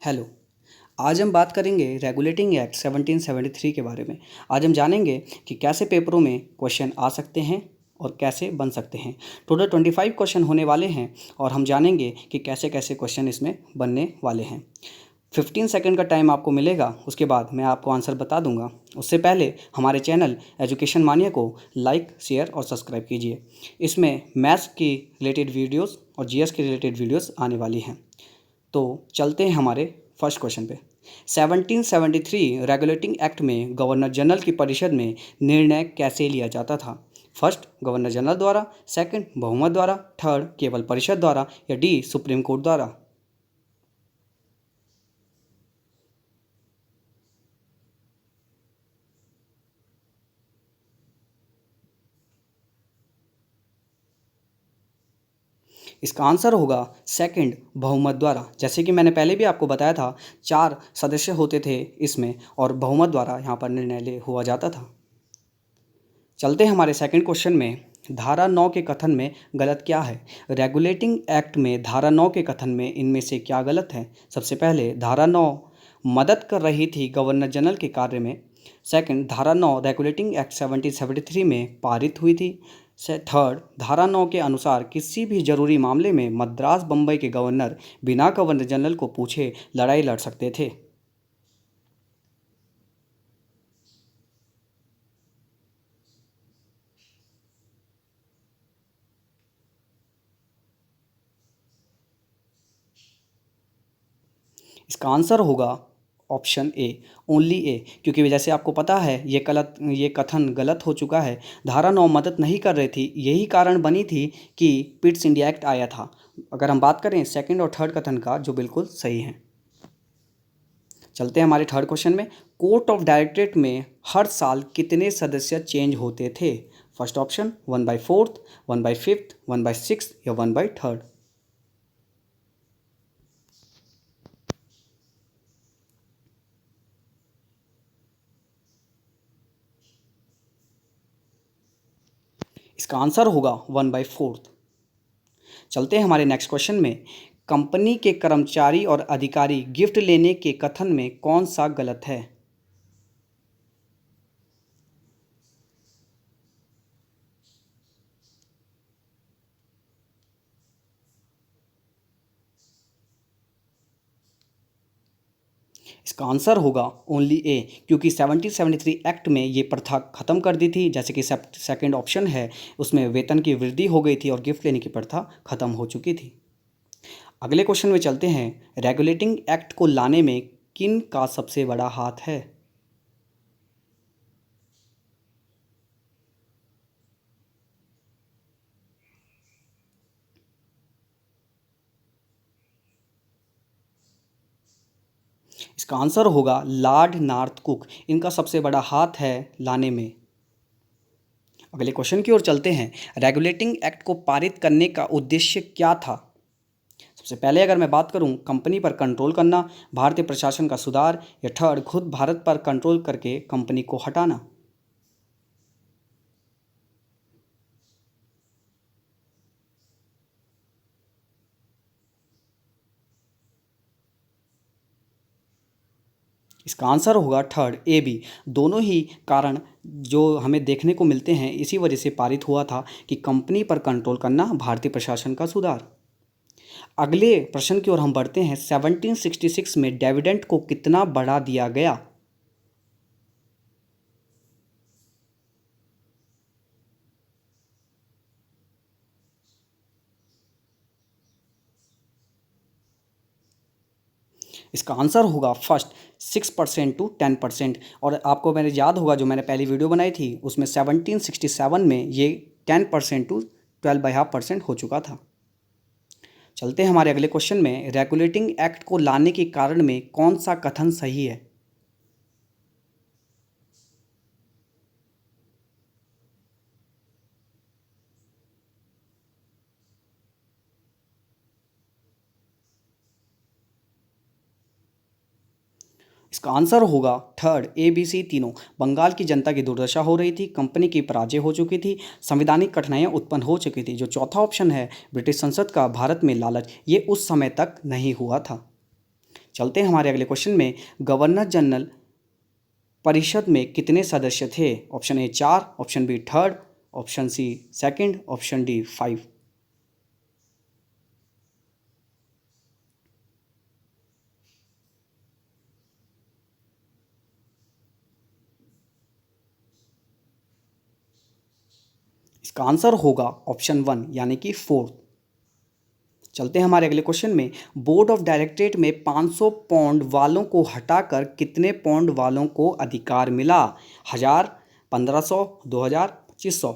Hello. आज हम बात करेंगे रेगुलेटिंग एक्ट 1773 के बारे में। आज हम जानेंगे कि कैसे पेपरों में क्वेश्चन आ सकते हैं और कैसे बन सकते हैं। टोटल 25 क्वेश्चन होने वाले हैं और हम जानेंगे कि कैसे कैसे क्वेश्चन इसमें बनने वाले हैं। 15 सेकंड का टाइम आपको मिलेगा, उसके बाद मैं आपको आंसर बता दूंगा। उससे पहले हमारे चैनल एजुकेशन मानिया को लाइक, शेयर और सब्सक्राइब कीजिए। इसमें मैथ्स की रिलेटेड वीडियोस और जीएस के रिलेटेड वीडियोस आने वाली हैं। तो चलते हैं हमारे फर्स्ट क्वेश्चन पे। 1773 रेगुलेटिंग एक्ट में गवर्नर जनरल की परिषद में निर्णय कैसे लिया जाता था? फर्स्ट, गवर्नर जनरल द्वारा, सेकंड, बहुमत द्वारा, थर्ड, केवल परिषद द्वारा, या डी, सुप्रीम कोर्ट द्वारा। इसका आंसर होगा सेकंड, बहुमत द्वारा। जैसे कि मैंने पहले भी आपको बताया था, 4 सदस्य होते थे इसमें और बहुमत द्वारा यहाँ पर निर्णय ले हुआ जाता था। चलते हैं हमारे सेकंड क्वेश्चन में। धारा 9 के कथन में गलत क्या है? रेगुलेटिंग एक्ट में धारा 9 के कथन में इनमें से क्या गलत है? सबसे पहले, धारा 9 मदद कर रही थी गवर्नर जनरल के कार्य में। सेकंड, धारा 9 रेगुलेटिंग एक्ट 1773 में पारित हुई थी। से थर्ड, धारा 9 के अनुसार किसी भी जरूरी मामले में मद्रास बम्बई के गवर्नर बिना गवर्नर जनरल को पूछे लड़ाई लड़ सकते थे। इसका आंसर होगा ऑप्शन ए, ओनली ए, क्योंकि जैसे आपको पता है ये कथन गलत हो चुका है। धारा 9 मदद नहीं कर रही थी, यही कारण बनी थी कि पिट्स इंडिया एक्ट आया था। अगर हम बात करें सेकंड और थर्ड कथन का, जो बिल्कुल सही है। चलते हैं हमारे थर्ड क्वेश्चन में। कोर्ट ऑफ डायरेक्टरेट में हर साल कितने सदस्य चेंज होते थे? फर्स्ट ऑप्शन 1/4, 1/5, 1/6 या 1/3। इसका आंसर होगा 1/4। चलते हैं हमारे नेक्स्ट क्वेश्चन में। कंपनी के कर्मचारी और अधिकारी गिफ्ट लेने के कथन में कौन सा गलत है? इसका आंसर होगा ओनली ए, क्योंकि 1773 एक्ट में ये प्रथा खत्म कर दी थी। जैसे कि सेकंड ऑप्शन है, उसमें वेतन की वृद्धि हो गई थी और गिफ्ट लेने की प्रथा खत्म हो चुकी थी। अगले क्वेश्चन में चलते हैं। रेगुलेटिंग एक्ट को लाने में किन का सबसे बड़ा हाथ है? इसका आंसर होगा लॉर्ड नॉर्थ कुक। इनका सबसे बड़ा हाथ है लाने में। अगले क्वेश्चन की ओर चलते हैं। रेगुलेटिंग एक्ट को पारित करने का उद्देश्य क्या था? सबसे पहले अगर मैं बात करूं, कंपनी पर कंट्रोल करना, भारतीय प्रशासन का सुधार, या थर्ड, खुद भारत पर कंट्रोल करके कंपनी को हटाना। इसका आंसर होगा थर्ड, ए बी। दोनों ही कारण जो हमें देखने को मिलते हैं, इसी वजह से पारित हुआ था कि कंपनी पर कंट्रोल करना, भारतीय प्रशासन का सुधार। अगले प्रश्न की ओर हम बढ़ते हैं। 1766 में डिविडेंड को कितना बढ़ा दिया गया? इसका आंसर होगा फर्स्ट, 6% टू 10%। और आपको मैंने याद होगा, जो मैंने पहली वीडियो बनाई थी उसमें 1767 में ये 10% टू 12.5% हो चुका था। चलते हैं हमारे अगले क्वेश्चन में। रेगुलेटिंग एक्ट को लाने के कारण में कौन सा कथन सही है? इसका आंसर होगा थर्ड, ए बी सी तीनों। बंगाल की जनता की दुर्दशा हो रही थी, कंपनी की पराजय हो चुकी थी, संवैधानिक कठिनाइयां उत्पन्न हो चुकी थी। जो चौथा ऑप्शन है, ब्रिटिश संसद का भारत में लालच, ये उस समय तक नहीं हुआ था। चलते हैं हमारे अगले क्वेश्चन में। गवर्नर जनरल परिषद में कितने सदस्य थे? Option A 4, option B 3, option C 2, option D 5। इसका आंसर होगा ऑप्शन 1 यानी कि 4। चलते हैं हमारे अगले क्वेश्चन में। बोर्ड ऑफ डायरेक्टरेट में 500 पौंड वालों को हटाकर कितने पौंड वालों को अधिकार मिला? 1000, 1500, 2000, 2500।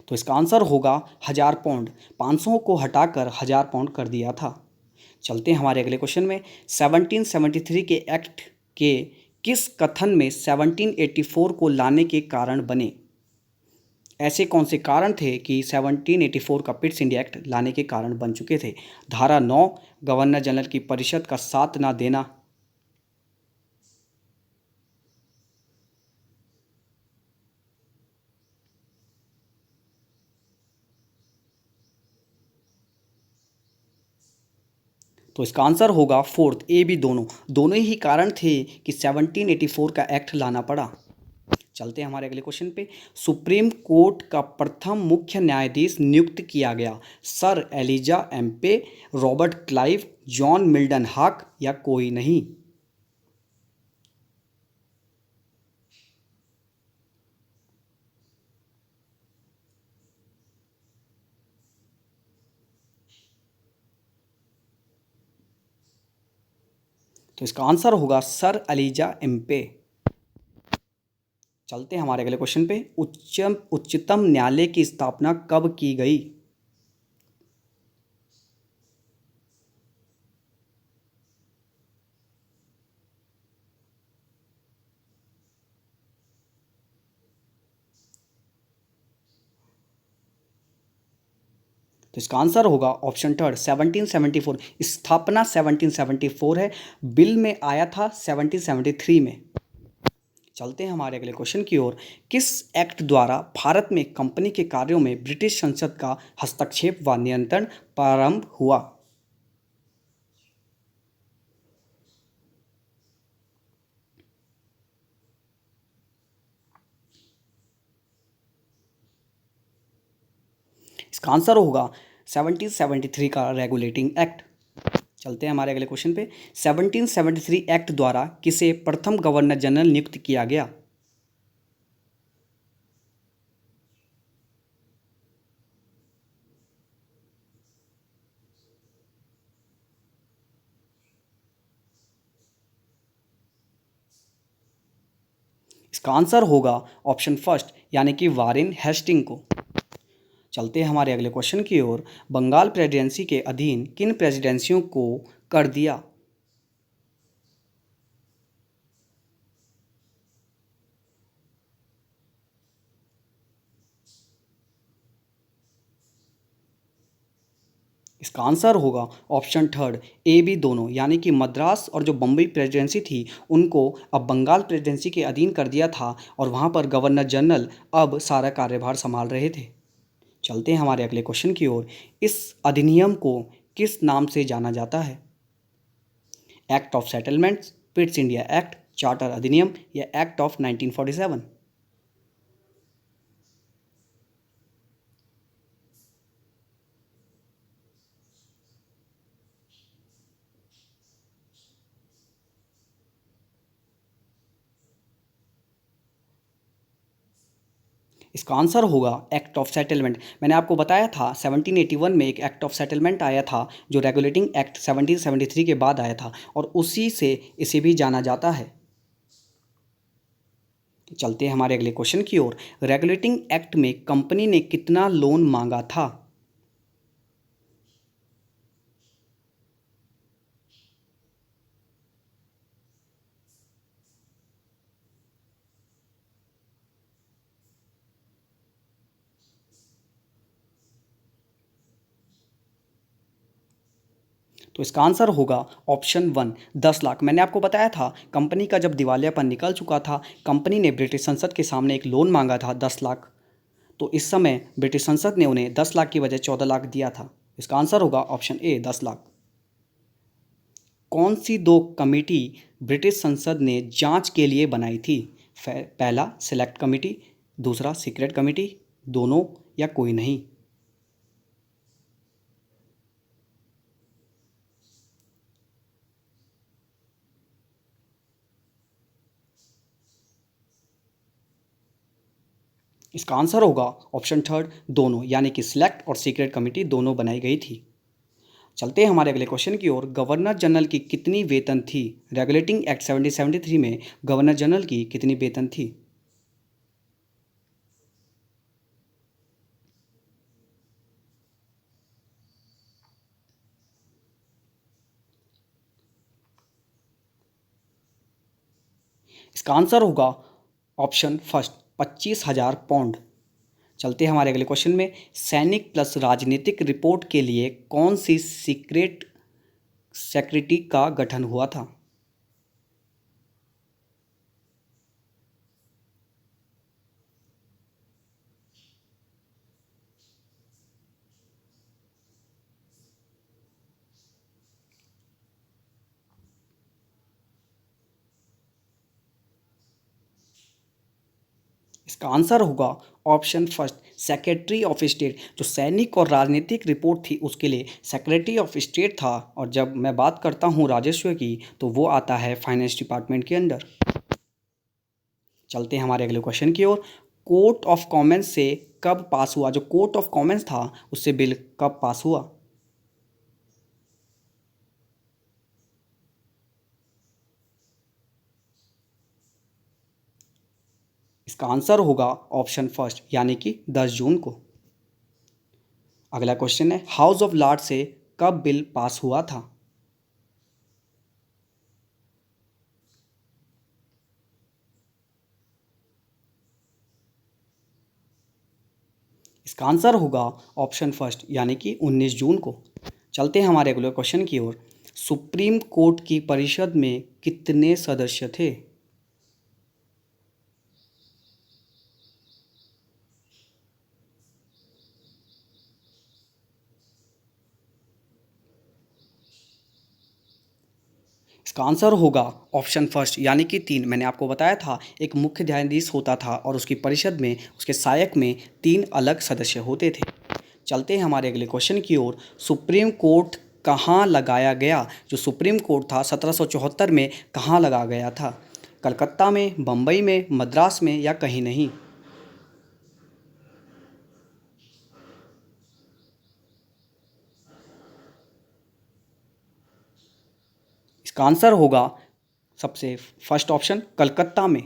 तो इसका आंसर होगा 1000 पौंड। 500 को हटाकर 1000 पौंड कर दिया था। चलते हैं हमारे अगले क्वेश्चन में। 1773 के एक्ट के किस कथन में 1784 को लाने के कारण बने? ऐसे कौन से कारण थे कि 1784 का पिट्स इंडिया एक्ट लाने के कारण बन चुके थे? धारा 9, गवर्नर जनरल की परिषद का साथ ना देना, तो इसका आंसर होगा फोर्थ, ए बी दोनों। दोनों ही कारण थे कि 1784 का एक्ट लाना पड़ा। चलते हैं हमारे अगले क्वेश्चन पे। सुप्रीम कोर्ट का प्रथम मुख्य न्यायाधीश नियुक्त किया गया? Sir Elijah Impey, Robert Clive, John मिल्डन हाक या कोई नहीं? तो इसका आंसर होगा सर एलिजा एम्पे। चलते हैं हमारे अगले क्वेश्चन पे। उच्चतम न्यायालय की स्थापना कब की गई? तो इसका आंसर होगा ऑप्शन थर्ड, 1774। स्थापना 1774 है, बिल में आया था 1773 में। चलते हैं हमारे अगले क्वेश्चन की ओर। किस एक्ट द्वारा भारत में कंपनी के कार्यों में ब्रिटिश संसद का हस्तक्षेप व नियंत्रण प्रारंभ हुआ? इसका आंसर होगा 1773 का रेगुलेटिंग एक्ट। चलते हैं हमारे अगले क्वेश्चन पे। 1773 एक्ट द्वारा किसे प्रथम गवर्नर जनरल नियुक्त किया गया? इसका आंसर होगा ऑप्शन फर्स्ट यानी कि वारेन हेस्टिंग को। चलते हैं हमारे अगले क्वेश्चन की ओर। बंगाल प्रेसिडेंसी के अधीन किन प्रेसिडेंसियों को कर दिया? इसका आंसर होगा ऑप्शन थर्ड, ए बी दोनों, यानी कि मद्रास और जो बम्बई प्रेसिडेंसी थी उनको अब बंगाल प्रेसिडेंसी के अधीन कर दिया था और वहाँ पर गवर्नर जनरल अब सारा कार्यभार संभाल रहे थे। चलते हैं हमारे अगले क्वेश्चन की ओर। इस अधिनियम को किस नाम से जाना जाता है? Act of settlements, Pitt's India act, charter अधिनियम या एक्ट ऑफ 1947? इसका आंसर होगा एक्ट ऑफ सेटलमेंट। मैंने आपको बताया था 1781 में एक एक्ट ऑफ सेटलमेंट आया था जो रेगुलेटिंग एक्ट 1773 के बाद आया था और उसी से इसे भी जाना जाता है। चलते हैं हमारे अगले क्वेश्चन की ओर। रेगुलेटिंग एक्ट में कंपनी ने कितना लोन मांगा था? तो इसका आंसर होगा ऑप्शन 1, 10 लाख। मैंने आपको बताया था कंपनी का जब दिवालियापन निकल चुका था, कंपनी ने ब्रिटिश संसद के सामने एक लोन मांगा था 10 लाख। तो इस समय ब्रिटिश संसद ने उन्हें 10 लाख की बजाय 14 लाख दिया था। इसका आंसर होगा ऑप्शन ए, 10 लाख। कौन सी दो कमेटी ब्रिटिश संसद ने जांच के लिए बनाई थी? पहला सिलेक्ट कमेटी, दूसरा सीक्रेट कमेटी, दोनों या कोई नहीं। इसका आंसर होगा ऑप्शन थर्ड, दोनों, यानी कि सिलेक्ट और सीक्रेट कमेटी दोनों बनाई गई थी। चलते हैं हमारे अगले क्वेश्चन की ओर। गवर्नर जनरल की कितनी वेतन थी? रेगुलेटिंग एक्ट 1773 में गवर्नर जनरल की कितनी वेतन थी? इसका आंसर होगा ऑप्शन फर्स्ट, 25,000 पाउंड। चलते हैं हमारे अगले क्वेश्चन में। सैनिक प्लस राजनीतिक रिपोर्ट के लिए कौन सी सीक्रेट सेक्रेटरी का गठन हुआ था? इसका आंसर होगा option first, secretary of state. जो सैनिक और राजनीतिक रिपोर्ट थी उसके लिए सेक्रेटरी ऑफ स्टेट था। और जब मैं बात करता हूँ राजस्व की, तो वो आता है फाइनेंस डिपार्टमेंट के अंदर। चलते हैं हमारे अगले क्वेश्चन की ओर। कोर्ट ऑफ कॉमन्स से कब पास हुआ? जो कोर्ट ऑफ कॉमन्स था उससे बिल कब पास हुआ? इसका आंसर होगा ऑप्शन फर्स्ट, यानी कि 10 जून को। अगला क्वेश्चन है, हाउस ऑफ लॉर्ड से कब बिल पास हुआ था? इसका आंसर होगा ऑप्शन फर्स्ट, यानी कि 19 जून को। चलते हैं हमारे अगले क्वेश्चन की ओर। सुप्रीम कोर्ट की परिषद में कितने सदस्य थे? इसका आंसर होगा ऑप्शन फर्स्ट, यानी कि 3। मैंने आपको बताया था एक मुख्य न्यायाधीश होता था और उसकी परिषद में, उसके सहायक में 3 अलग सदस्य होते थे। चलते हैं हमारे अगले क्वेश्चन की ओर। सुप्रीम कोर्ट कहाँ लगाया गया? जो सुप्रीम कोर्ट था 1774 में कहाँ लगा गया था? कलकत्ता में, बम्बई में, मद्रास में या कहीं नहीं? इसका आंसर होगा सबसे फर्स्ट ऑप्शन, कलकत्ता में।